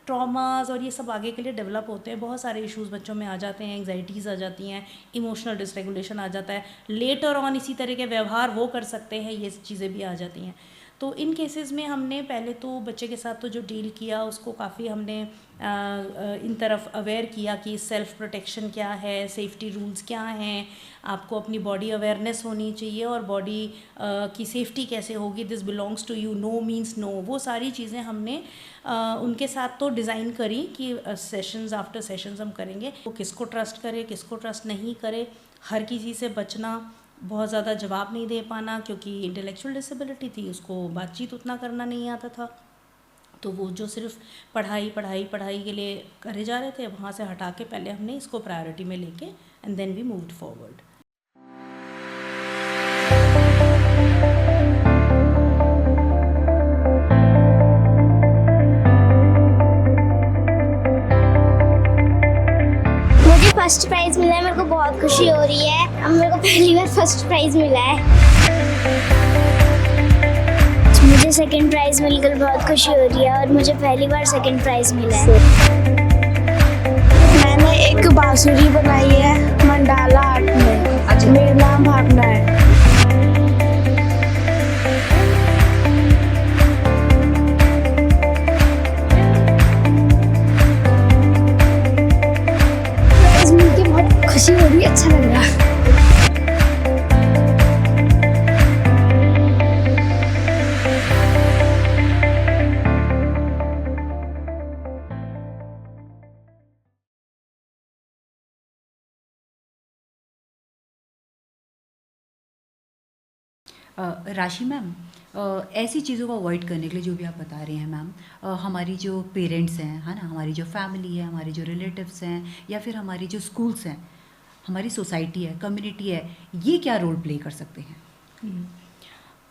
Traumas और ये सब आगे के लिए डेवलप होते हैं, बहुत सारे इश्यूज़ बच्चों में आ जाते हैं, एंग्जाइटीज़ आ जाती हैं, इमोशनल डिसरेगुलेशन आ जाता है, लेटर ऑन इसी तरह के व्यवहार वो कर सकते हैं, ये चीज़ें भी आ जाती हैं। तो इन केसेस में हमने पहले तो बच्चे के साथ तो जो डील किया उसको काफ़ी हमने इन तरफ अवेयर किया कि सेल्फ प्रोटेक्शन क्या है, सेफ्टी रूल्स क्या हैं, आपको अपनी बॉडी अवेयरनेस होनी चाहिए और बॉडी की सेफ्टी कैसे होगी, this belongs to you, no means no, वो सारी चीज़ें हमने उनके साथ तो डिज़ाइन करी कि सेशंस आफ्टर सेशंस हम करेंगे, वो किसको ट्रस्ट करे, किसको ट्रस्ट नहीं करे, हर किसी से बचना, बहुत ज़्यादा जवाब नहीं दे पाना, क्योंकि इंटेलेक्चुअल डिसेबिलिटी थी, उसको बातचीत उतना करना नहीं आता था, तो वो जो सिर्फ पढ़ाई पढ़ाई पढ़ाई के लिए करे जा रहे थे, वहाँ से हटा के पहले हमने इसको प्रायोरिटी में लेके and then we moved forward. मुझे फर्स्ट प्राइज़ मिला है, मेरे को बहुत खुशी हो रही है। अब मेरे को पहली बार फर्स्ट प्राइज़ मिला है। मुझे सेकंड प्राइज़ मिलकर बहुत खुशी हो रही है और मुझे पहली बार सेकंड प्राइज़ मिला है। मैंने एक बांसुरी बनाई है मंडाला आर्ट में। मेरा नाम भावना है। प्राइज़ मिलकर बहुत खुशी हो रही है, अच्छा लग रहा है। राशि मैम, ऐसी चीज़ों को अवॉइड करने के लिए जो भी आप बता रहे हैं मैम, हमारी जो पेरेंट्स हैं, है ना, हमारी जो फैमिली है, हमारे जो रिलेटिव्स हैं, या फिर हमारी जो स्कूल्स हैं, हमारी सोसाइटी है, कम्युनिटी है, ये क्या रोल प्ले कर सकते हैं?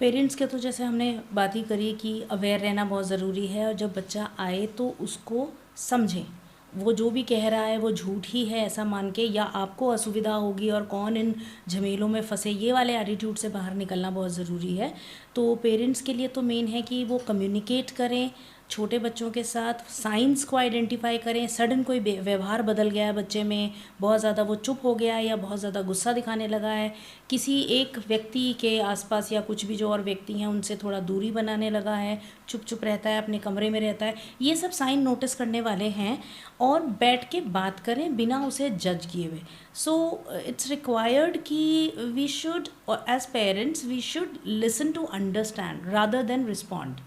पेरेंट्स के तो जैसे हमने बात ही करी कि अवेयर रहना बहुत ज़रूरी है, और जब बच्चा आए तो उसको समझें, वो जो भी कह रहा है वो झूठ ही है ऐसा मान के, या आपको असुविधा होगी और कौन इन झमेलों में फंसे, ये वाले एटीट्यूड से बाहर निकलना बहुत ज़रूरी है। तो पेरेंट्स के लिए तो मेन है कि वो कम्युनिकेट करें छोटे बच्चों के साथ, साइंस को आइडेंटिफाई करें, सडन कोई व्यवहार बदल गया है बच्चे में, बहुत ज़्यादा वो चुप हो गया है या बहुत ज़्यादा गुस्सा दिखाने लगा है, किसी एक व्यक्ति के आसपास या कुछ भी जो और व्यक्ति हैं उनसे थोड़ा दूरी बनाने लगा है, चुप चुप रहता है, अपने कमरे में रहता है, ये सब साइन नोटिस करने वाले हैं, और बैठ के बात करें बिना उसे जज किए हुए। सो इट्स रिक्वायर्ड कि we should as parents we should listen to understand rather than respond.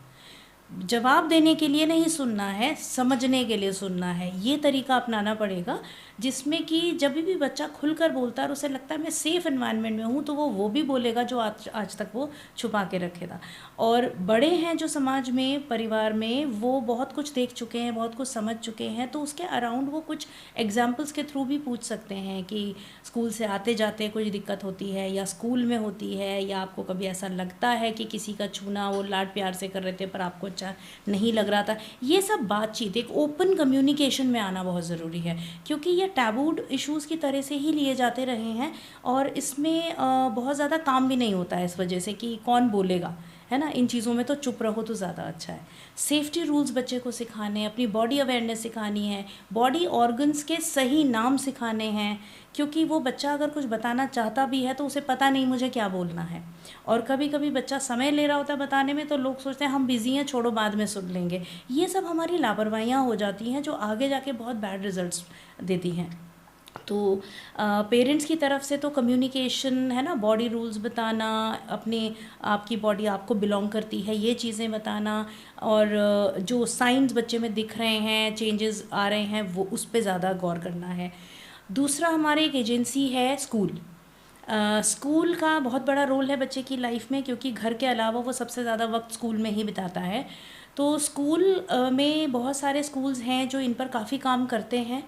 जवाब देने के लिए नहीं सुनना है, समझने के लिए सुनना है, ये तरीका अपनाना पड़ेगा, जिसमें कि जब भी बच्चा खुलकर बोलता है और उसे लगता है मैं सेफ़ एनवायरनमेंट में हूँ, तो वो भी बोलेगा जो आज तक वो छुपा के रखे था। और बड़े हैं जो समाज में, परिवार में, वो बहुत कुछ देख चुके हैं, बहुत कुछ समझ चुके हैं, तो उसके अराउंड वो कुछ एग्जाम्पल्स के थ्रू भी पूछ सकते हैं कि स्कूल से आते जाते कुछ दिक्कत होती है, या स्कूल में होती है, या आपको कभी ऐसा लगता है कि किसी का छूना वो लाड प्यार से कर रहे थे पर आपको अच्छा नहीं लग रहा था। ये सब बातचीत, एक ओपन कम्युनिकेशन में आना बहुत ज़रूरी है, क्योंकि ये टैबूड इश्यूज़ की तरह से ही लिए जाते रहे हैं, और इसमें बहुत ज़्यादा काम भी नहीं होता है इस वजह से कि कौन बोलेगा, है ना, इन चीज़ों में तो चुप रहो तो ज़्यादा अच्छा है। सेफ्टी रूल्स बच्चे को सिखाने, अपनी बॉडी अवेयरनेस सिखानी है, बॉडी ऑर्गन्स के सही नाम सिखाने हैं, क्योंकि वो बच्चा अगर कुछ बताना चाहता भी है तो उसे पता नहीं मुझे क्या बोलना है, और कभी कभी बच्चा समय ले रहा होता है बताने में, तो लोग सोचते हैं हम बिज़ी हैं, छोड़ो बाद में सुन लेंगे। ये सब हमारी लापरवाहियाँ हो जाती हैं जो आगे जाके बहुत बैड रिजल्ट्स देती हैं। तो पेरेंट्स की तरफ से तो कम्युनिकेशन है ना, बॉडी रूल्स बताना, अपने आपकी बॉडी आपको बिलोंग करती है ये चीज़ें बताना, और जो साइंस बच्चे में दिख रहे हैं, चेंजेस आ रहे हैं, वो उस पर ज़्यादा गौर करना है। दूसरा, हमारी एक एजेंसी है स्कूल। स्कूल का बहुत बड़ा रोल है बच्चे की लाइफ में, क्योंकि घर के अलावा वो सबसे ज़्यादा वक्त स्कूल में ही बिताता है। तो स्कूल में बहुत सारे स्कूल्स हैं जो इन पर काफ़ी काम करते हैं।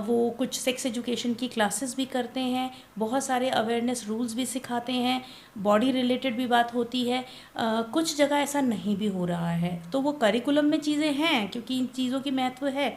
वो कुछ सेक्स एजुकेशन की क्लासेस भी करते हैं, बहुत सारे अवेयरनेस रूल्स भी सिखाते हैं, बॉडी रिलेटेड भी बात होती है। कुछ जगह ऐसा नहीं भी हो रहा है, तो वो करिकुलम में चीज़ें हैं क्योंकि इन चीज़ों की महत्व है,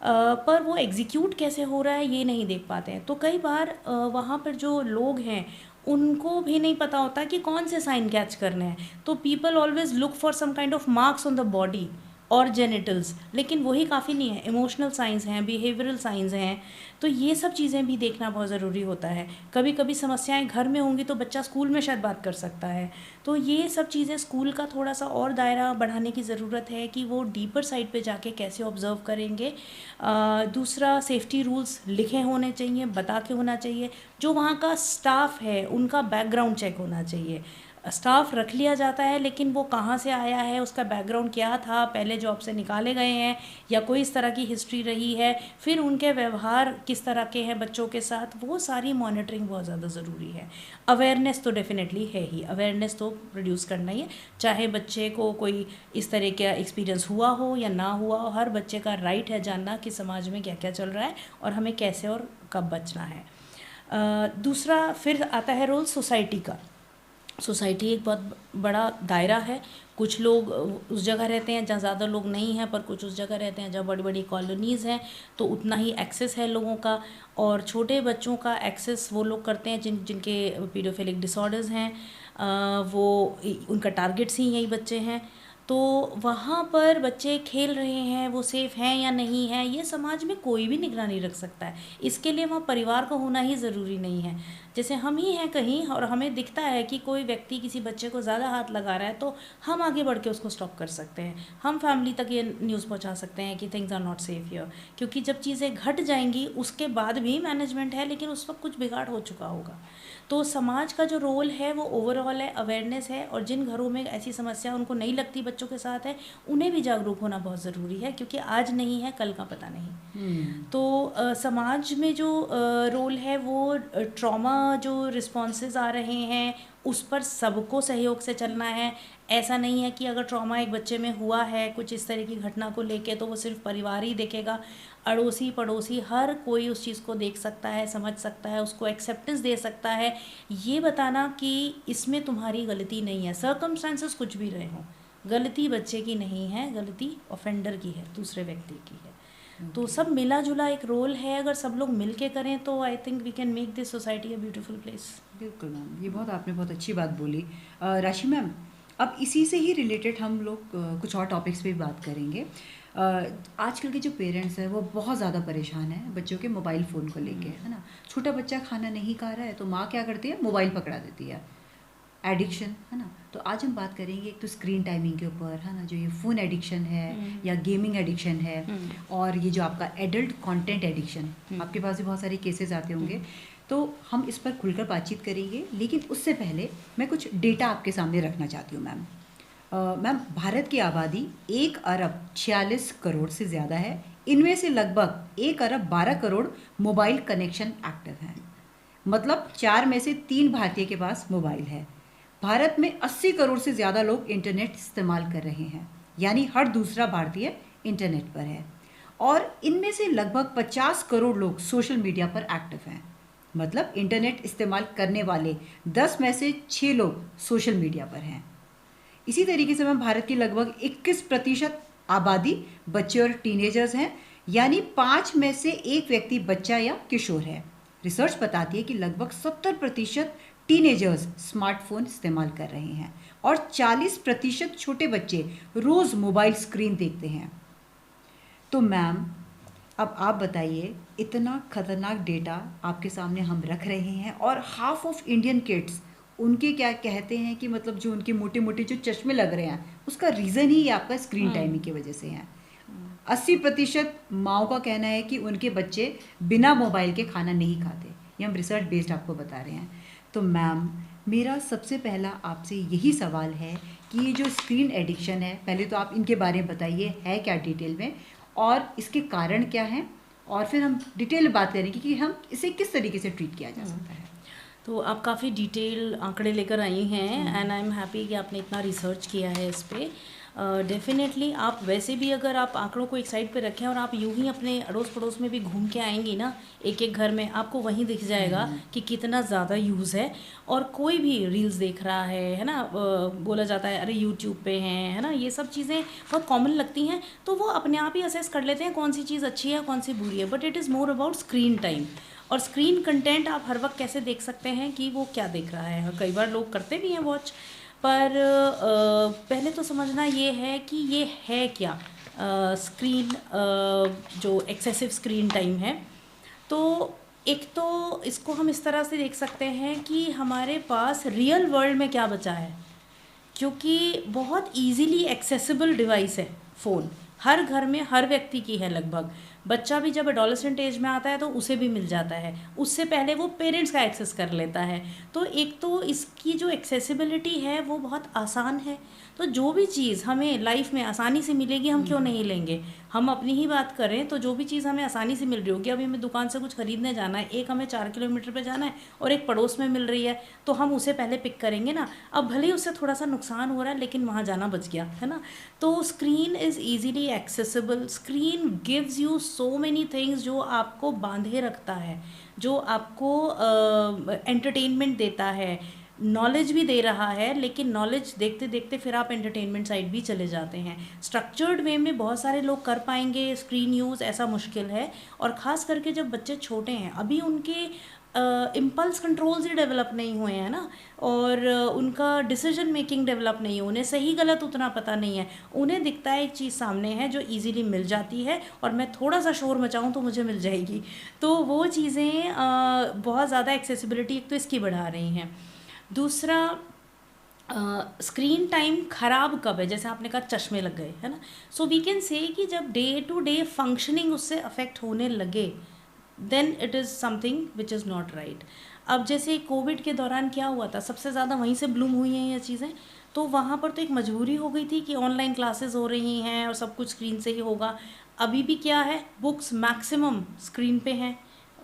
पर वो एग्जीक्यूट कैसे हो रहा है ये नहीं देख पाते हैं। तो कई बार वहाँ पर जो लोग हैं उनको भी नहीं पता होता कि कौन से साइन कैच करने हैं, तो people always look for some kind of marks on the body और जेनिटल्स, लेकिन वही काफ़ी नहीं है, इमोशनल साइंस हैं, बिहेवियरल साइंस हैं। तो ये सब चीज़ें भी देखना बहुत ज़रूरी होता है। कभी कभी समस्याएं घर में होंगी तो बच्चा स्कूल में शायद बात कर सकता है। तो ये सब चीज़ें स्कूल का थोड़ा सा और दायरा बढ़ाने की ज़रूरत है कि वो डीपर साइड पे जाके कैसे ऑब्ज़र्व करेंगे। दूसरा, सेफ्टी रूल्स लिखे होने चाहिए, बता के होना चाहिए। जो वहाँ का स्टाफ है उनका बैकग्राउंड चेक होना चाहिए। स्टाफ रख लिया जाता है लेकिन वो कहाँ से आया है, उसका बैकग्राउंड क्या था, पहले जॉब से निकाले गए हैं या कोई इस तरह की हिस्ट्री रही है, फिर उनके व्यवहार किस तरह के हैं बच्चों के साथ, वो सारी मॉनिटरिंग बहुत ज़्यादा ज़रूरी है। अवेयरनेस तो डेफिनेटली है ही, अवेयरनेस तो प्रोड्यूस करना ही है, चाहे बच्चे को कोई इस तरह का एक्सपीरियंस हुआ हो या ना हुआ हो। हर बच्चे का राइट है जानना कि समाज में क्या क्या चल रहा है और हमें कैसे और कब बचना है। दूसरा फिर आता है रोल सोसाइटी का। सोसाइटी एक बहुत बड़ा दायरा है। कुछ लोग उस जगह रहते हैं जहाँ ज़्यादा लोग नहीं हैं, पर कुछ उस जगह रहते हैं जहाँ बड़ी बड़ी कॉलोनीज़ हैं, तो उतना ही एक्सेस है लोगों का। और छोटे बच्चों का एक्सेस वो लोग करते हैं जिनके पीडोफिलिक डिसऑर्डर्स हैं, वो उनका टारगेट्स ही यही बच्चे हैं। तो वहाँ पर बच्चे खेल रहे हैं, वो सेफ़ हैं या नहीं हैं, ये समाज में कोई भी निगरानी रख सकता है। इसके लिए वहाँ परिवार का होना ही ज़रूरी नहीं है। जैसे हम ही हैं कहीं और हमें दिखता है कि कोई व्यक्ति किसी बच्चे को ज़्यादा हाथ लगा रहा है, तो हम आगे बढ़ के उसको स्टॉप कर सकते हैं। हम फैमिली तक ये न्यूज़ पहुंचा सकते हैं कि things are not safe here. क्योंकि जब चीज़ें घट जाएंगी उसके बाद भी मैनेजमेंट है, लेकिन उस वक्त कुछ बिगाड़ हो चुका होगा। तो समाज का जो रोल है वो ओवरऑल है, अवेयरनेस है, और जिन घरों में ऐसी समस्या उनको नहीं लगती बच्चों के साथ है, उन्हें भी जागरूक होना बहुत ज़रूरी है, क्योंकि आज नहीं है कल का पता नहीं। तो समाज में जो रोल है वो ट्रॉमा जो रिस्पॉन्सेज आ रहे हैं उस पर सबको सहयोग से चलना है। ऐसा नहीं है कि अगर ट्रॉमा एक बच्चे में हुआ है कुछ इस तरह की घटना को लेके तो वो सिर्फ परिवार ही देखेगा, अड़ोसी पड़ोसी हर कोई उस चीज़ को देख सकता है, समझ सकता है, उसको एक्सेप्टेंस दे सकता है। ये बताना कि इसमें तुम्हारी गलती नहीं है, सर्कमस्टांसेस कुछ भी रहे हों, गलती बच्चे की नहीं है, गलती ऑफेंडर की है, दूसरे व्यक्ति की है। तो सब मिला जुला एक रोल है, अगर सब लोग मिल के करें तो I think we can make this society a beautiful place. बिल्कुल मैम, ये आपने बहुत अच्छी बात बोली। राशि मैम, अब इसी से ही रिलेटेड हम लोग कुछ और टॉपिक्स पे भी बात करेंगे। आजकल के जो पेरेंट्स हैं वो बहुत ज़्यादा परेशान हैं बच्चों के मोबाइल फ़ोन को लेके, है ना। छोटा बच्चा खाना नहीं खा रहा है तो माँ क्या करती है, मोबाइल पकड़ा देती है, एडिक्शन, है ना। तो आज हम बात करेंगे एक तो स्क्रीन टाइमिंग के ऊपर, है ना, जो ये फ़ोन एडिक्शन है या गेमिंग एडिक्शन है, और ये जो आपका एडल्ट कंटेंट एडिक्शन, आपके पास भी बहुत सारे केसेस आते होंगे। तो हम इस पर खुलकर बातचीत करेंगे, लेकिन उससे पहले मैं कुछ डेटा आपके सामने रखना चाहती हूँ मैम। मैम, भारत की आबादी 1 अरब 46 करोड़ से ज़्यादा है। इनमें से लगभग 1 अरब 12 करोड़ मोबाइल कनेक्शन एक्टिव हैं, मतलब 4 में से 3 भारतीय के पास मोबाइल है। भारत में 80 करोड़ से ज़्यादा लोग इंटरनेट इस्तेमाल कर रहे हैं, यानी हर दूसरा भारतीय इंटरनेट पर है। और इनमें से लगभग 50 करोड़ लोग सोशल मीडिया पर एक्टिव हैं, मतलब इंटरनेट इस्तेमाल करने वाले 10 में से 6 लोग सोशल मीडिया पर हैं। इसी तरीके से मैम, भारत की लगभग 21% आबादी बच्चे और टीनेजर्स हैं, यानी 5 में से 1 व्यक्ति बच्चा या किशोर है। रिसर्च बताती है कि लगभग 70% टीनेजर्स स्मार्टफोन इस्तेमाल कर रहे हैं और 40% छोटे बच्चे रोज़ मोबाइल स्क्रीन देखते हैं। तो मैम, अब आप बताइए, इतना खतरनाक डेटा आपके सामने हम रख रहे हैं और हाफ ऑफ इंडियन किड्स, उनके क्या कहते हैं कि मतलब जो उनके मोटे मोटे जो चश्मे लग रहे हैं उसका रीज़न ही आपका स्क्रीन टाइमिंग की वजह से है। 80% माओ का कहना है कि उनके बच्चे बिना मोबाइल के खाना नहीं खाते। ये हम रिसर्च बेस्ड आपको बता रहे हैं। तो मैम, मेरा सबसे पहला आपसे यही सवाल है कि ये जो स्क्रीन एडिक्शन है, पहले तो आप इनके बारे में बताइए है क्या डिटेल में, और इसके कारण क्या हैं, और फिर हम डिटेल में बात करेंगे कि हम इसे किस तरीके से ट्रीट किया जा सकता है। तो आप काफ़ी डिटेल आंकड़े लेकर आई हैं एंड आई एम हैप्पी कि आपने इतना रिसर्च किया है इस पर। डेफिनेटली आप वैसे भी अगर आप आंकड़ों को एक साइड पे रखें और आप यूं ही अपने अड़ोस पड़ोस में भी घूम के आएंगी ना, एक एक घर में आपको वहीं दिख जाएगा कि कितना ज़्यादा यूज़ है। और कोई भी रील्स देख रहा है ना, बोला जाता है अरे यूट्यूब पे हैं, है ना, ये सब चीज़ें बहुत कॉमन लगती हैं, तो वो अपने आप ही असेस कर लेते हैं कौन सी चीज़ अच्छी है कौन सी बुरी है। But it is more about screen time. और स्क्रीन कंटेंट आप हर वक्त कैसे देख सकते हैं कि वो क्या देख रहा है। कई बार लोग करते भी हैं वॉच, पर पहले तो समझना ये है कि ये है क्या। स्क्रीन जो एक्सेसिव स्क्रीन टाइम है, तो एक तो इसको हम इस तरह से देख सकते हैं कि हमारे पास रियल वर्ल्ड में क्या बचा है, क्योंकि बहुत इजीली एक्सेसिबल डिवाइस है फ़ोन, हर घर में हर व्यक्ति की है लगभग। बच्चा भी जब एडोलेसेंट एज में आता है तो उसे भी मिल जाता है, उससे पहले वो पेरेंट्स का एक्सेस कर लेता है। तो एक तो इसकी जो एक्सेसिबिलिटी है वो बहुत आसान है, तो जो भी चीज़ हमें लाइफ में आसानी से मिलेगी हम क्यों नहीं लेंगे। हम अपनी ही बात करें तो जो भी चीज़ हमें आसानी से मिल रही होगी, अभी हमें दुकान से कुछ ख़रीदने जाना है, एक हमें 4 किलोमीटर पे जाना है और एक पड़ोस में मिल रही है, तो हम उसे पहले पिक करेंगे ना। अब भले ही उससे थोड़ा सा नुकसान हो रहा है लेकिन वहाँ जाना बच गया, है ना। तो screen is easily accessible, screen gives you so many things जो आपको बांधे रखता है, जो आपको एंटरटेनमेंट देता है, नॉलेज भी दे रहा है, लेकिन नॉलेज देखते देखते फिर आप एंटरटेनमेंट साइड भी चले जाते हैं। स्ट्रक्चर्ड वे में बहुत सारे लोग कर पाएंगे स्क्रीन यूज़, ऐसा मुश्किल है। और ख़ास करके जब बच्चे छोटे हैं, अभी उनके इम्पल्स कंट्रोल्स ही डेवलप नहीं हुए हैं ना, और उनका डिसीजन मेकिंग डेवलप नहीं है, उन्हें सही गलत उतना पता नहीं है। उन्हें दिखता है एक चीज़ सामने है जो इजीली मिल जाती है और मैं थोड़ा सा शोर मचाऊं तो मुझे मिल जाएगी, तो वो चीज़ें बहुत ज़्यादा एक्सेसिबिलिटी एक तो इसकी बढ़ा रही हैं। दूसरा, स्क्रीन टाइम ख़राब कब है, जैसे आपने कहा चश्मे लग गए, है ना। सो वी कैन से कि जब डे टू डे फंक्शनिंग उससे अफेक्ट होने लगे, then it is something which is not right. अब जैसे कोविड के दौरान क्या हुआ था, सबसे ज़्यादा वहीं से ब्लूम हुई हैं ये चीज़ें, तो वहाँ पर तो एक मजबूरी हो गई थी कि ऑनलाइन क्लासेस हो रही हैं और सब कुछ स्क्रीन से ही होगा। अभी भी क्या है, बुक्स मैक्सिमम स्क्रीन पे हैं,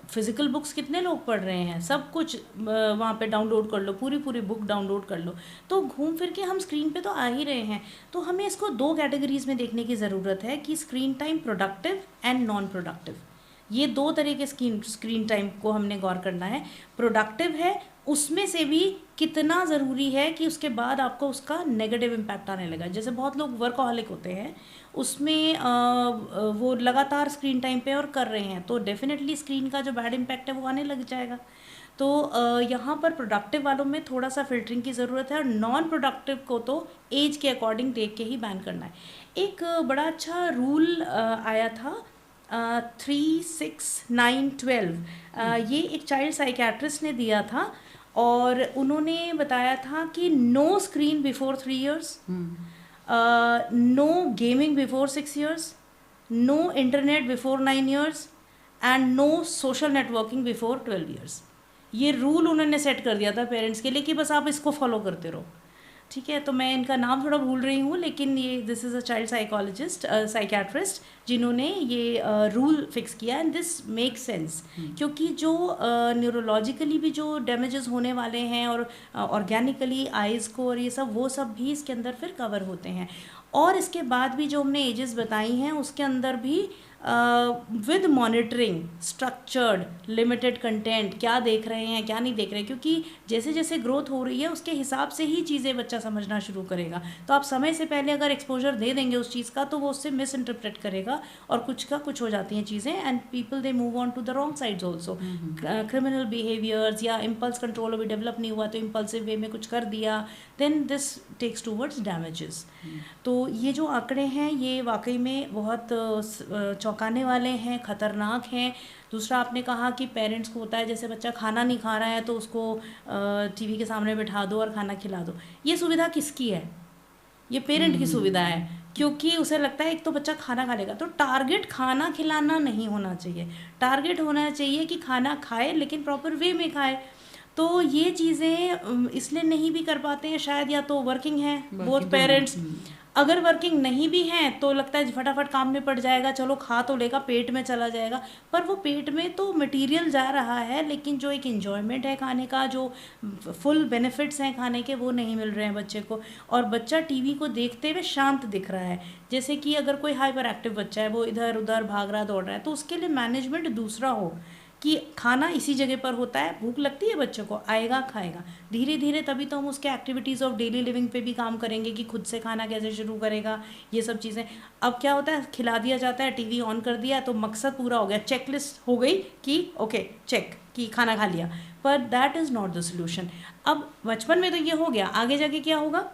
फिज़िकल बुक्स कितने लोग पढ़ रहे हैं, सब कुछ वहाँ पे डाउनलोड कर लो, पूरी पूरी बुक डाउनलोड कर लो, तो घूम फिर के हम स्क्रीन पे तो आ ही रहे हैं। तो हमें इसको 2 कैटेगरीज में देखने की ज़रूरत है कि screen time productive and non productive, ये 2 तरह के स्क्रीन टाइम को हमने गौर करना है। प्रोडक्टिव है, उसमें से भी कितना ज़रूरी है कि उसके बाद आपको उसका नेगेटिव इम्पैक्ट आने लगा। जैसे बहुत लोग वर्कहॉलिक होते हैं, उसमें वो लगातार स्क्रीन टाइम पे और कर रहे हैं, तो डेफिनेटली स्क्रीन का जो बैड इम्पैक्ट है वो आने लग जाएगा। तो यहाँ पर प्रोडक्टिव वालों में थोड़ा सा फिल्टरिंग की ज़रूरत है, और नॉन प्रोडक्टिव को तो एज के अकॉर्डिंग देख के ही बैन करना है। एक बड़ा अच्छा रूल आया था 3, 6, 9, 12, ये एक चाइल्ड साइकेट्रिस्ट ने दिया था, और उन्होंने बताया था कि no screen before 3 years, no gaming before 6 years, no internet before 9 years and no social networking before 12 years। ये रूल उन्होंने सेट कर दिया था पेरेंट्स के लिए कि बस आप इसको फॉलो करते रहो, ठीक है। तो मैं इनका नाम थोड़ा भूल रही हूँ, लेकिन ये this is a child psychologist, psychiatrist, जिन्होंने ये रूल फिक्स किया, एंड दिस मेक सेंस, क्योंकि जो न्यूरोलॉजिकली भी जो डैमेजेस होने वाले हैं और ऑर्गेनिकली आइज़ को और ये सब, वो सब भी इसके अंदर फिर कवर होते हैं। और इसके बाद भी जो हमने एजेस बताई हैं उसके अंदर भी with monitoring, structured, limited content, क्या देख रहे हैं क्या नहीं देख रहे हैं, क्योंकि जैसे जैसे ग्रोथ हो रही है उसके हिसाब से ही चीज़ें बच्चा समझना शुरू करेगा। तो आप समय से पहले अगर एक्सपोजर दे देंगे उस चीज़ का, तो वो उससे मिस इंटरप्रेट करेगा और कुछ का कुछ हो जाती हैं चीज़ें, and people they move on to the wrong sides also. Criminal behaviours या इम्पल्स कंट्रोल अभी डेवलप नहीं हुआ तो इम्पल्सिव वे में कुछ कर दिया, then this takes towards damages. तो ये जो आंकड़े हैं ये वाकई में बहुत चौंकाने वाले हैं, ख़तरनाक हैं। दूसरा, आपने कहा कि पेरेंट्स को होता है जैसे बच्चा खाना नहीं खा रहा है तो उसको टीवी के सामने बिठा दो और खाना खिला दो। ये सुविधा किसकी है? ये पेरेंट की सुविधा है, क्योंकि उसे लगता है एक तो बच्चा खाना खा लेगा। तो टारगेट खाना खिलाना नहीं होना चाहिए, टारगेट होना चाहिए कि खाना खाए लेकिन प्रॉपर वे में खाए। तो ये चीज़ें इसलिए नहीं भी कर पाते हैं शायद, या तो वर्किंग हैं बोथ पेरेंट्स, अगर वर्किंग नहीं भी हैं तो लगता है फटाफट काम में पड़ जाएगा, चलो खा तो लेगा, पेट में चला जाएगा, पर वो पेट में तो मटेरियल जा रहा है लेकिन जो एक एंजॉयमेंट है खाने का, जो फुल बेनिफिट्स हैं खाने के, वो नहीं मिल रहे हैं बच्चे को। और बच्चा टीवी को देखते हुए शांत दिख रहा है, जैसे कि अगर कोई हाइपर एक्टिव बच्चा है, वो इधर उधर भाग रहा दौड़ रहा है, तो उसके लिए मैनेजमेंट दूसरा हो कि खाना इसी जगह पर होता है, भूख लगती है बच्चों को, आएगा खाएगा, धीरे धीरे तभी तो हम उसके एक्टिविटीज़ ऑफ डेली लिविंग पे भी काम करेंगे कि खुद से खाना कैसे शुरू करेगा, ये सब चीज़ें। अब क्या होता है, खिला दिया जाता है, टीवी ऑन कर दिया तो मकसद पूरा हो गया, चेकलिस्ट हो गई कि ओके चेक कि खाना खा लिया, पर that is not the solution. अब बचपन में तो ये हो गया, आगे जाके क्या होगा,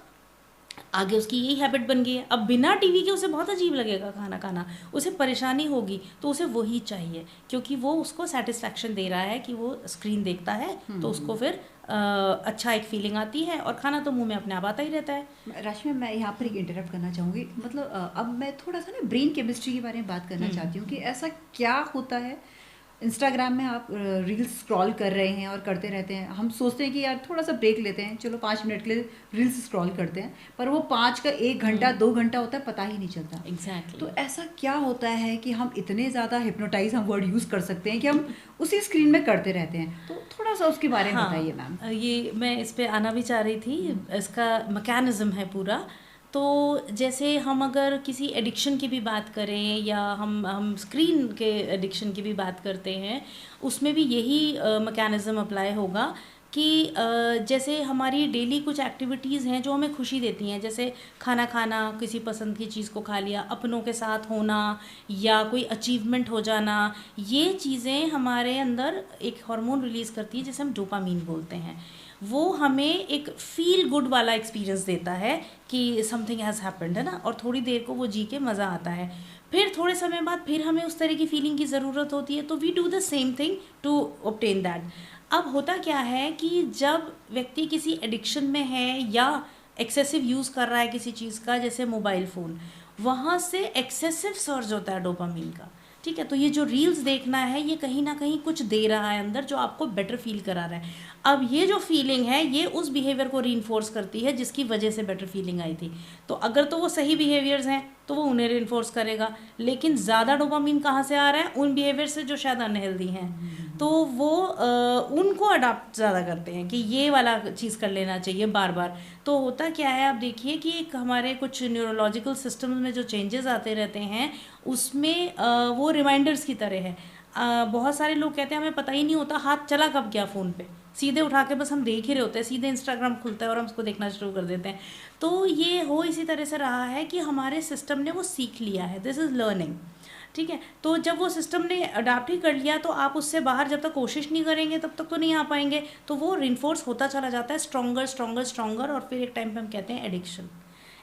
आगे उसकी यही हैबिट बन गई है। अब बिना टीवी के उसे बहुत अजीब लगेगा खाना खाना, उसे परेशानी होगी, तो उसे वही चाहिए क्योंकि वो उसको सेटिस्फैक्शन दे रहा है कि वो स्क्रीन देखता है, तो उसको फिर अच्छा एक फीलिंग आती है और खाना तो मुंह में अपने आप आता ही रहता है। राशि मैं यहाँ पर एक इंटरप्ट करना चाहूँगी, मतलब अब मैं थोड़ा सा ना ब्रेन केमिस्ट्री के बारे में बात करना चाहती हूँ कि ऐसा क्या होता है इंस्टाग्राम में आप रील्स स्क्रॉल कर रहे हैं और करते रहते हैं, हम सोचते हैं कि यार थोड़ा सा ब्रेक लेते हैं, चलो 5 मिनट के लिए रील्स स्क्रॉल करते हैं, पर वो 5 का 1 घंटा 2 घंटा होता है, पता ही नहीं चलता। एग्जैक्टली। तो ऐसा क्या होता है कि हम इतने ज़्यादा हिप्नोटाइज, हम वर्ड यूज़ कर सकते हैं कि हम उसी स्क्रीन में करते रहते हैं, तो थोड़ा सा उसके बारे में बताइए मैम। ये मैं इस पे आना भी चाह रही थी, इसका मैकेनिज्म है पूरा। तो जैसे हम अगर किसी एडिक्शन की भी बात करें या हम स्क्रीन के एडिक्शन की भी बात करते हैं, उसमें भी यही मैकेनिज्म अप्लाई होगा कि जैसे हमारी डेली कुछ एक्टिविटीज़ हैं जो हमें खुशी देती हैं, जैसे खाना खाना, किसी पसंद की चीज़ को खा लिया, अपनों के साथ होना या कोई अचीवमेंट हो जाना, ये चीज़ें हमारे अंदर एक हार्मोन रिलीज़ करती है जिसे हम डोपामीन बोलते हैं। वो हमें एक फील गुड वाला एक्सपीरियंस देता है कि समथिंग हैज़ हैपेंड, है ना, और थोड़ी देर को वो जी के मज़ा आता है। फिर थोड़े समय बाद फिर हमें उस तरह की फीलिंग की ज़रूरत होती है, तो we do the same thing to obtain that. अब होता क्या है कि जब व्यक्ति किसी एडिक्शन में है या एक्सेसिव यूज़ कर रहा है किसी चीज़ का, जैसे मोबाइल फ़ोन, वहाँ से एक्सेसिव सर्ज होता है डोपामीन का, ठीक है। तो ये जो रील्स देखना है, ये कहीं ना कहीं कुछ दे रहा है अंदर जो आपको बेटर फील करा रहा है। अब ये जो फीलिंग है ये उस बिहेवियर को रीइंफोर्स करती है जिसकी वजह से बेटर फीलिंग आई थी। तो अगर तो वो सही बिहेवियर्स हैं तो वो उन्हें रीइंफोर्स करेगा, लेकिन ज़्यादा डोपामीन कहाँ से आ रहा है? उन बिहेवियर से जो शायद अनहेल्दी हैं, तो वो उनको अडाप्ट ज़्यादा करते हैं कि ये वाला चीज़ कर लेना चाहिए बार बार। तो होता क्या है, आप देखिए कि एक हमारे कुछ न्यूरोलॉजिकल सिस्टम्स में जो चेंजेस आते रहते हैं, उसमें वो रिमाइंडर्स की तरह है। बहुत सारे लोग कहते हैं हमें पता ही नहीं होता हाथ चला कब गया फ़ोन पे, सीधे उठा के बस हम देख ही रहे होते हैं, सीधे इंस्टाग्राम खुलता है और हम उसको देखना शुरू कर देते हैं। तो ये हो इसी तरह से रहा है कि हमारे सिस्टम ने वो सीख लिया है, दिस इज़ लर्निंग, ठीक है। तो जब वो सिस्टम ने अडाप्ट ही कर लिया, तो आप उससे बाहर जब तक कोशिश नहीं करेंगे तब तक तो नहीं आ पाएंगे, तो वो रिइंफोर्स होता चला जाता है, स्ट्रॉन्गर स्ट्रॉन्गर स्ट्रॉन्गर, और फिर एक टाइम पे हम कहते हैं एडिक्शन।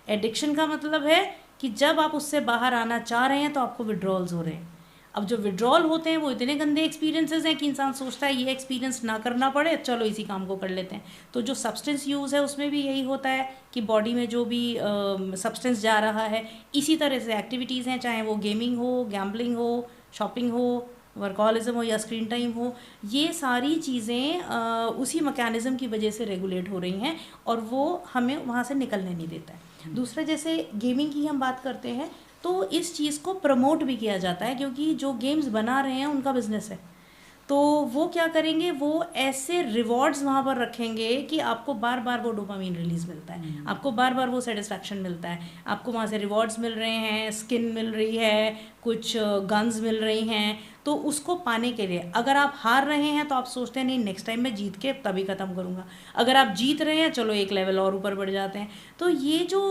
एडिक्शन का मतलब है कि जब आप उससे बाहर आना चाह रहे हैं तो आपको विड्रॉल्स हो रहे हैं। अब जो विड्रॉल होते हैं वो इतने गंदे एक्सपीरियंसेस हैं कि इंसान सोचता है ये एक्सपीरियंस ना करना पड़े, चलो इसी काम को कर लेते हैं। तो जो सब्सटेंस यूज़ है उसमें भी यही होता है कि बॉडी में जो भी सब्सटेंस जा रहा है, इसी तरह से एक्टिविटीज़ हैं, चाहे वो गेमिंग हो, गैम्बलिंग हो, शॉपिंग हो, वर्कहॉलिज्म हो या स्क्रीन टाइम हो, ये सारी चीज़ें उसी मैकेनिज़्म की वजह से रेगुलेट हो रही हैं और वो हमें वहाँ से निकलने नहीं देता है। दूसरा, जैसे गेमिंग की हम बात करते हैं, तो इस चीज़ को प्रमोट भी किया जाता है क्योंकि जो गेम्स बना रहे हैं उनका बिजनेस है। तो वो क्या करेंगे, वो ऐसे रिवॉर्ड्स वहाँ पर रखेंगे कि आपको बार बार वो डोपामीन रिलीज मिलता है, आपको बार बार वो सेटिस्फैक्शन मिलता है, आपको वहाँ से रिवॉर्ड्स मिल रहे हैं, स्किन मिल रही है, कुछ गन्स मिल रही हैं। तो उसको पाने के लिए अगर आप हार रहे हैं तो आप सोचते हैं नहीं नेक्स्ट टाइम मैं जीत के तभी ख़त्म करूँगा, अगर आप जीत रहे हैं चलो एक लेवल और ऊपर बढ़ जाते हैं। तो ये जो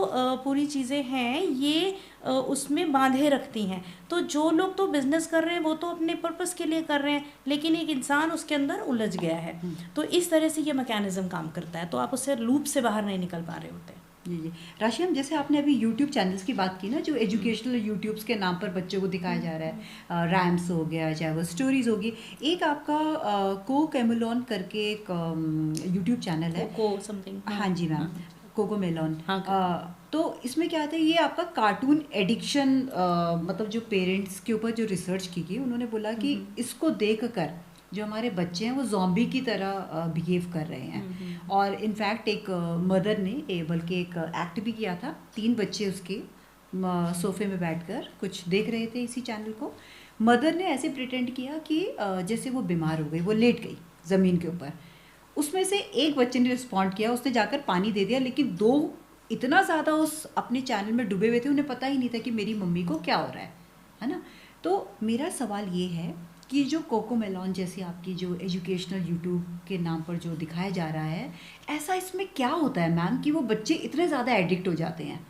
पूरी चीज़ें हैं ये उसमें बांधे रखती हैं। तो जो लोग तो बिज़नेस कर रहे हैं वो तो अपने पर्पस के लिए कर रहे हैं, लेकिन एक इंसान उसके अंदर उलझ गया है। तो इस तरह से ये मैकेनिज्म काम करता है, तो आप उससे लूप से बाहर नहीं निकल पा रहे होते। जी जी। राशियम, जैसे आपने अभी यूट्यूब चैनल्स की बात की ना, जो एजुकेशनल यूट्यूब्स के नाम पर बच्चों को दिखाया जा रहा है, रैम्स हो गया, चाहे वो स्टोरीज होगी, एक आपका कोकोमेलन करके एक यूट्यूब चैनल है, कोको समथिंग, हाँ जी मैम, कोकोमेलन। हाँ। तो इसमें क्या आता है, ये आपका कार्टून एडिक्शन, मतलब जो पेरेंट्स के ऊपर जो रिसर्च की गई, उन्होंने बोला कि इसको देखकर जो हमारे बच्चे हैं वो ज़ॉम्बी की तरह बिहेव कर रहे हैं। और इनफैक्ट एक मदर ने बल्कि एक एक्ट भी किया था, 3 बच्चे उसके सोफे में बैठकर कुछ देख रहे थे इसी चैनल को। मदर ने ऐसे प्रिटेंड किया कि जैसे वो बीमार हो गई, वो लेट गई ज़मीन के ऊपर। उसमें से एक बच्चे ने रिस्पॉन्ड किया, उसने जाकर पानी दे दिया, लेकिन 2 इतना ज़्यादा उस अपने चैनल में डूबे हुए थे, उन्हें पता ही नहीं था कि मेरी मम्मी को क्या हो रहा है ना। तो मेरा सवाल ये है कि जो कोकोमेलन जैसी आपकी जो एजुकेशनल यूट्यूब के नाम पर जो दिखाया जा रहा है, ऐसा इसमें क्या होता है मैम कि वो बच्चे इतने ज़्यादा एडिक्ट हो जाते हैं?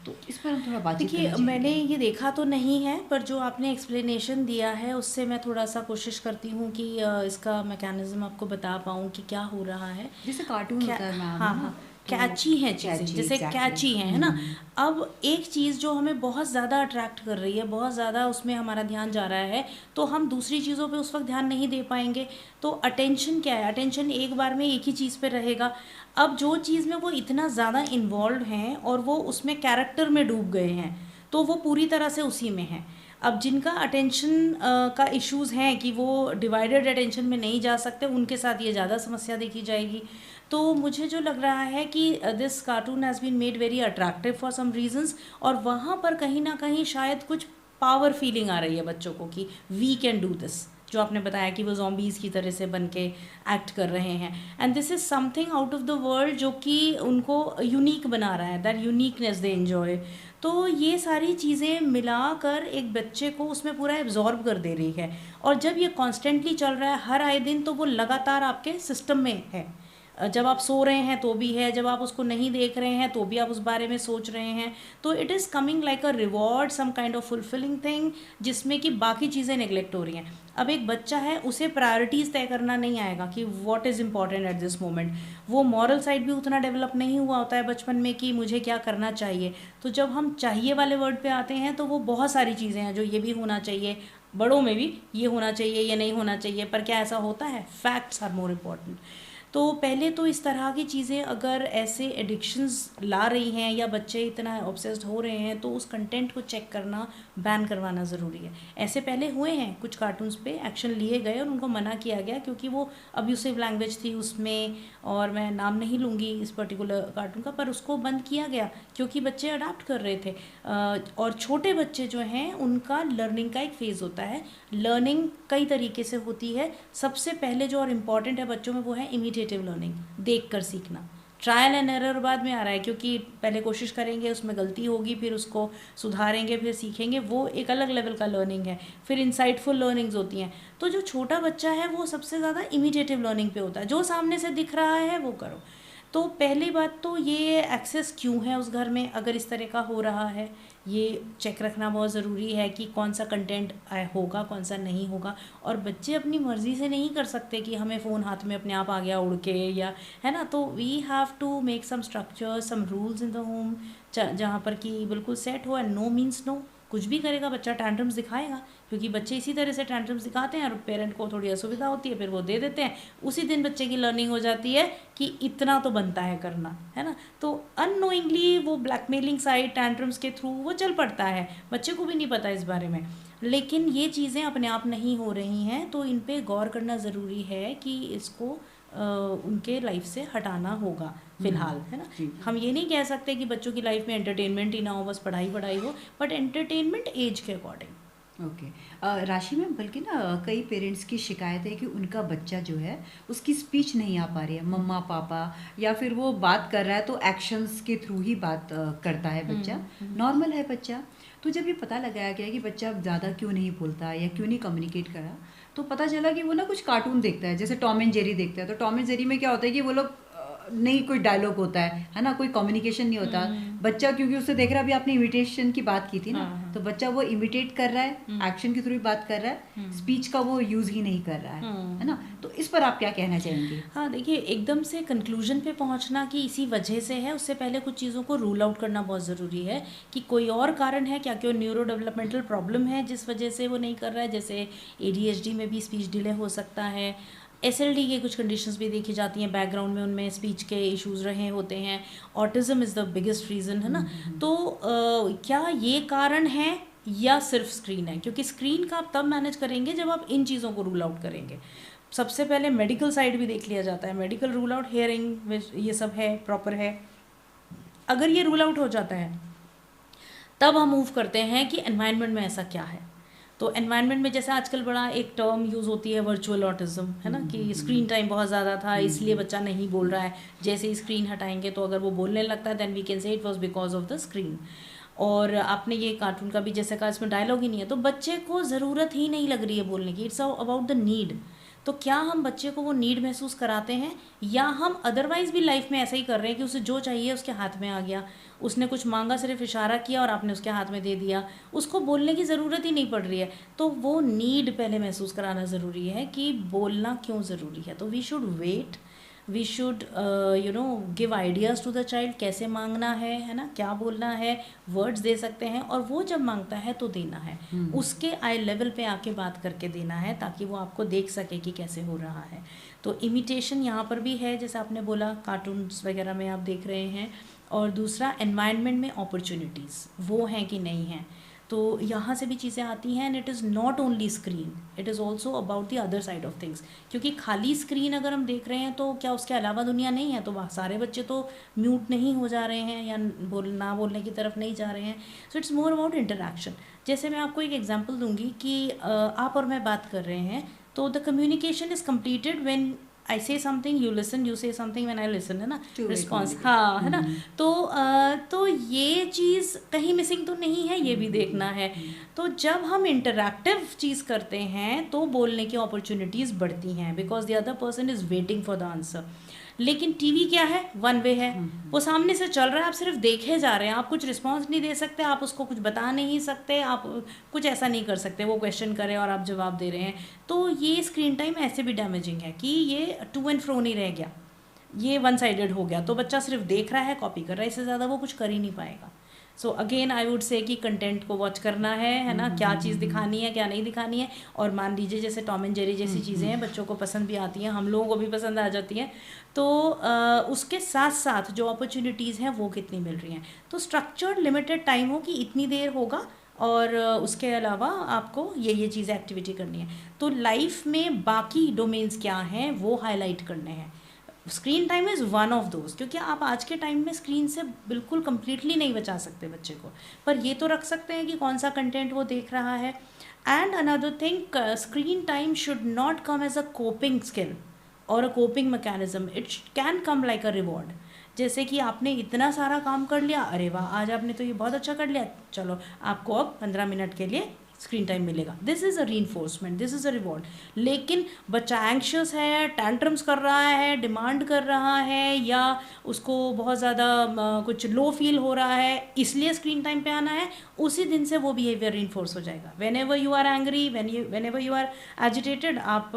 तो इस पर हम थोड़ा बातचीत देखिए, करना मैंने ये देखा तो नहीं है, पर जो आपने एक्सप्लेनेशन दिया है उससे मैं थोड़ा सा कोशिश करती हूँ कि इसका मैकेनिज्म आपको बता पाऊँ कि क्या हो रहा है। जैसे कार्टून होता है मैम, हाँ हाँ, कैची हैं चीज़ें, catchy, जैसे exactly. कैची हैं, है ना। अब एक चीज़ जो हमें बहुत ज़्यादा अट्रैक्ट कर रही है, बहुत ज़्यादा उसमें हमारा ध्यान जा रहा है, तो हम दूसरी चीज़ों पे उस वक्त ध्यान नहीं दे पाएंगे। तो अटेंशन क्या है, अटेंशन एक बार में एक ही चीज़ पे रहेगा। अब जो चीज़ में वो इतना ज़्यादा इन्वॉल्व हैं और वो उसमें कैरेक्टर में डूब गए हैं, तो वो पूरी तरह से उसी में है। अब जिनका अटेंशन का इश्यूज़ हैं कि वो डिवाइडेड अटेंशन में नहीं जा सकते, उनके साथ ये ज़्यादा समस्या देखी जाएगी। तो मुझे जो लग रहा है कि this cartoon has been made very attractive for some reasons, और वहाँ पर कहीं ना कहीं शायद कुछ पावर फीलिंग आ रही है बच्चों को कि वी कैन डू दिस, जो आपने बताया कि वो ज़ॉम्बीज़ की तरह से बन के एक्ट कर रहे हैं, and this is something out of the world जो कि उनको यूनिक बना रहा है, दैट यूनिकनेस दे एंजॉय। तो ये सारी चीज़ें मिलाकर एक बच्चे को उसमें पूरा एब्जॉर्ब कर दे रही है, और जब ये कॉन्स्टेंटली चल रहा है हर आए दिन, तो वो लगातार आपके सिस्टम में है। जब आप सो रहे हैं तो भी है, जब आप उसको नहीं देख रहे हैं तो भी आप उस बारे में सोच रहे हैं। तो it is coming like a reward, some kind of fulfilling thing, जिसमें कि बाकी चीज़ें नेग्लेक्ट हो रही हैं। अब एक बच्चा है, उसे प्रायोरिटीज़ तय करना नहीं आएगा कि what is important at this moment. वो मॉरल साइड भी उतना डेवलप नहीं हुआ होता है बचपन में कि मुझे क्या करना चाहिए। तो जब हम चाहिए वाले वर्ड पे आते हैं, तो वो बहुत सारी चीज़ें हैं जो ये भी होना चाहिए, बड़ों में भी ये होना चाहिए, ये नहीं होना चाहिए। पर क्या ऐसा होता है? Facts are more important. तो पहले तो इस तरह की चीज़ें अगर ऐसे एडिक्शंस ला रही हैं या बच्चे इतना ऑब्सेस्ड हो रहे हैं, तो उस कंटेंट को चेक करना, बैन करवाना ज़रूरी है। ऐसे पहले हुए हैं, कुछ कार्टून्स पे एक्शन लिए गए और उनको मना किया गया क्योंकि वो अब्यूसिव लैंग्वेज थी उसमें, और मैं नाम नहीं लूँगी इस पर्टिकुलर कार्टून का, पर उसको बंद किया गया क्योंकि बच्चे अडाप्ट कर रहे थे। और छोटे बच्चे जो हैं, उनका लर्निंग का एक फ़ेज़ होता है। लर्निंग कई तरीके से होती है। सबसे पहले जो और इम्पॉर्टेंट है बच्चों में, वो है इमिटेटिव लर्निंग, देख कर सीखना। ट्रायल एंड एरर बाद में आ रहा है, क्योंकि पहले कोशिश करेंगे, उसमें गलती होगी, फिर उसको सुधारेंगे, फिर सीखेंगे, वो एक अलग लेवल का लर्निंग है। फिर इंसाइटफुल लर्निंग्स होती हैं। तो जो छोटा बच्चा है, वो सबसे ज़्यादा इमिटेटिव लर्निंग पे होता है, जो सामने से दिख रहा है वो करो। तो पहली बात तो ये एक्सेस क्यों है उस घर में, अगर इस तरह का हो रहा है, ये चेक रखना बहुत ज़रूरी है कि कौन सा कंटेंट होगा, कौन सा नहीं होगा। और बच्चे अपनी मर्ज़ी से नहीं कर सकते कि हमें फ़ोन हाथ में अपने आप आ गया उड़ के, या है ना। तो we have to make some structure, some rules in the home, जहाँ पर कि बिल्कुल सेट हो। And no means no. कुछ भी करेगा बच्चा, टैंट्रम्स दिखाएगा, क्योंकि बच्चे इसी तरह से टैंट्रम्स दिखाते हैं और पेरेंट को थोड़ी असुविधा होती है, फिर वो दे देते हैं। उसी दिन बच्चे की लर्निंग हो जाती है कि इतना तो बनता है करना, है ना। तो अननोइंगली वो ब्लैकमेलिंग साइड, टैंट्रम्स के थ्रू वो चल पड़ता है, बच्चे को भी नहीं पता इस बारे में। लेकिन ये चीज़ें अपने आप नहीं हो रही हैं, तो इन पे गौर करना ज़रूरी है कि इसको उनके लाइफ से हटाना होगा फ़िलहाल, है ना। हम ये नहीं कह सकते कि बच्चों की लाइफ में एंटरटेनमेंट ही ना हो, बस पढ़ाई पढ़ाई हो, बट एंटरटेनमेंट एज के अकॉर्डिंग। ओके राशि मैम, बल्कि ना कई पेरेंट्स की शिकायत है कि उनका बच्चा जो है, उसकी स्पीच नहीं आ पा रही है, मम्मा पापा, या फिर वो बात कर रहा है तो एक्शंस के थ्रू ही बात करता है बच्चा। नॉर्मल है बच्चा। तो जब ये पता लगाया गया कि बच्चा ज़्यादा क्यों नहीं बोलता या क्यों नहीं कम्युनिकेट कर रहा, तो पता चला कि वो ना कुछ कार्टून देखता है, जैसे टॉम एंड जेरी देखता है। तो टॉम एंड जेरी में क्या होता है कि वो लोग नहीं कोई डायलॉग होता है ना, कोई कम्युनिकेशन नहीं होता। बच्चा क्योंकि उससे देख रहा है, अभी आपने इमिटेशन की बात की थी ना, तो बच्चा वो इमिटेट कर रहा है, एक्शन के थ्रू ही बात कर रहा है, स्पीच का वो यूज ही नहीं कर रहा है ना। तो इस पर आप क्या कहना चाहेंगे? हाँ, देखिए, एकदम से कंक्लूजन पे पहुंचना कि इसी वजह से है, उससे पहले कुछ चीज़ों को रूल आउट करना बहुत ज़रूरी है कि कोई और कारण है क्या, कोई न्यूरो डेवलपमेंटल प्रॉब्लम है जिस वजह से वो नहीं कर रहा है। जैसे ADHD में भी स्पीच डिले हो सकता है, SLD की कुछ कंडीशंस भी देखी जाती हैं बैकग्राउंड में, उनमें स्पीच के इश्यूज रहे होते हैं। Autism is the biggest reason, है ना। तो क्या ये कारण है या सिर्फ स्क्रीन है? क्योंकि स्क्रीन का आप तब मैनेज करेंगे जब आप इन चीज़ों को रूल आउट करेंगे। सबसे पहले मेडिकल साइड भी देख लिया जाता है, मेडिकल रूल आउट, हेयरिंग, ये सब है, प्रॉपर है। अगर ये रूल आउट हो जाता है, तब हम मूव करते हैं कि एनवायरनमेंट में ऐसा क्या है। तो एनवायरनमेंट में जैसे आजकल बड़ा एक टर्म यूज़ होती है, वर्चुअल ऑटिज़म, है ना, कि स्क्रीन टाइम बहुत ज़्यादा था इसलिए बच्चा नहीं बोल रहा है। जैसे ही स्क्रीन हटाएंगे तो अगर वो बोलने लगता है, then we can say it was because of the screen. और आपने ये कार्टून का भी जैसे कहा, इसमें डायलॉग ही नहीं है, तो बच्चे को ज़रूरत ही नहीं लग रही है बोलने की। It's about the need. तो क्या हम बच्चे को वो नीड महसूस कराते हैं, या हम अदरवाइज़ भी लाइफ में ऐसा ही कर रहे हैं कि उसे जो चाहिए उसके हाथ में आ गया, उसने कुछ मांगा, सिर्फ इशारा किया और आपने उसके हाथ में दे दिया, उसको बोलने की ज़रूरत ही नहीं पड़ रही है। तो वो नीड पहले महसूस कराना ज़रूरी है कि बोलना क्यों ज़रूरी है। तो we should wait we should give ideas to the child, कैसे मांगना है ना, क्या बोलना है, वर्ड्स दे सकते हैं, और वो जब मांगता है तो देना है, उसके आई लेवल पे आके बात करके देना है, ताकि वो आपको देख सके कि कैसे हो रहा है। तो इमिटेशन यहाँ पर भी है, जैसे आपने बोला कार्टून्स वगैरह में आप देख रहे हैं, और दूसरा एनवायरनमेंट में अपॉर्चुनिटीज़ वो हैं कि नहीं हैं, तो यहाँ से भी चीज़ें आती हैं। And it is not only screen, it is also about the other side of things, क्योंकि खाली स्क्रीन अगर हम देख रहे हैं तो क्या उसके अलावा दुनिया नहीं है? तो वहाँ सारे बच्चे तो म्यूट नहीं हो जा रहे हैं या ना बोलने की तरफ नहीं जा रहे हैं। So it's more about interaction. जैसे मैं आपको एक एग्जांपल दूंगी कि आप और मैं बात कर रहे हैं, तो the communication is completed when I से समथिंग, यू लिसन, यू से समथिंग, व्हेन आई लिसन, है ना, रिस्पॉन्स, हाँ, है ना। तो ये चीज़ कहीं मिसिंग तो नहीं है, ये भी देखना है। तो जब हम इंटरैक्टिव चीज़ करते हैं तो बोलने की अपॉर्चुनिटीज़ बढ़ती हैं, because the other person is waiting for the answer. लेकिन टीवी क्या है? वन वे है, वो सामने से चल रहा है, आप सिर्फ देखे जा रहे हैं, आप कुछ रिस्पॉन्स नहीं दे सकते, आप उसको कुछ बता नहीं सकते, आप कुछ ऐसा नहीं कर सकते वो क्वेश्चन करे और आप जवाब दे रहे हैं। तो ये स्क्रीन टाइम ऐसे भी डैमेजिंग है कि ये टू एंड फ्रो नहीं रह गया, ये वन साइडेड हो गया, तो बच्चा सिर्फ देख रहा है, कॉपी कर रहा है, इससे ज़्यादा वो कुछ कर ही नहीं पाएगा। So again I would say कि कंटेंट को वॉच करना है ना, क्या चीज़ दिखानी है, क्या नहीं दिखानी है। और मान लीजिए जैसे टॉम एंड जेरी जैसी चीज़ें हैं, बच्चों को पसंद भी आती हैं, हम लोगों को भी पसंद आ जाती हैं, तो उसके साथ साथ जो अपॉर्चुनिटीज़ हैं वो कितनी मिल रही हैं। तो स्ट्रक्चर्ड लिमिटेड टाइम हो कि इतनी देर होगा, और उसके अलावा आपको ये चीज़ें एक्टिविटी करनी है। तो लाइफ में बाकी डोमेन्स क्या हैं वो हाईलाइट करने हैं। Screen time is one of those, क्योंकि आप आज के टाइम में स्क्रीन से बिल्कुल कम्प्लीटली नहीं बचा सकते बच्चे को, पर ये तो रख सकते हैं कि कौन सा कंटेंट वो देख रहा है। And another thing, screen time should not come as a coping skill or a coping mechanism, it can come like a reward. जैसे कि आपने इतना सारा काम कर लिया, अरे वाह आज आपने तो ये बहुत अच्छा कर लिया, चलो आपको अब 15 मिनट के लिए स्क्रीन टाइम मिलेगा, this is a reinforcement, this is a reward. लेकिन बच्चा एंक्शियस है, टैंट्रम्स कर रहा है, डिमांड कर रहा है, या उसको बहुत ज़्यादा कुछ लो फील हो रहा है, इसलिए स्क्रीन टाइम पे आना है, उसी दिन से वो बिहेवियर रीइंफोर्स हो जाएगा। Whenever you are angry, whenever you are agitated, आप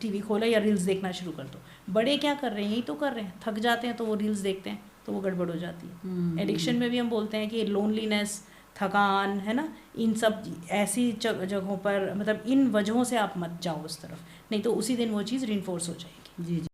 टीवी खोलो या रील्स देखना शुरू कर दो। बड़े क्या कर रहे हैं? यही तो कर रहे हैं, थक जाते हैं तो वो रील्स देखते हैं, तो वो गड़बड़ हो जाती है। एडिक्शन में भी हम बोलते हैं कि लोनलीनेस, थकान, है ना, इन सब ऐसी जगहों पर, मतलब इन वजहों से आप मत जाओ उस तरफ, नहीं तो उसी दिन वो चीज़ रीइंफोर्स हो जाएगी। जी जी।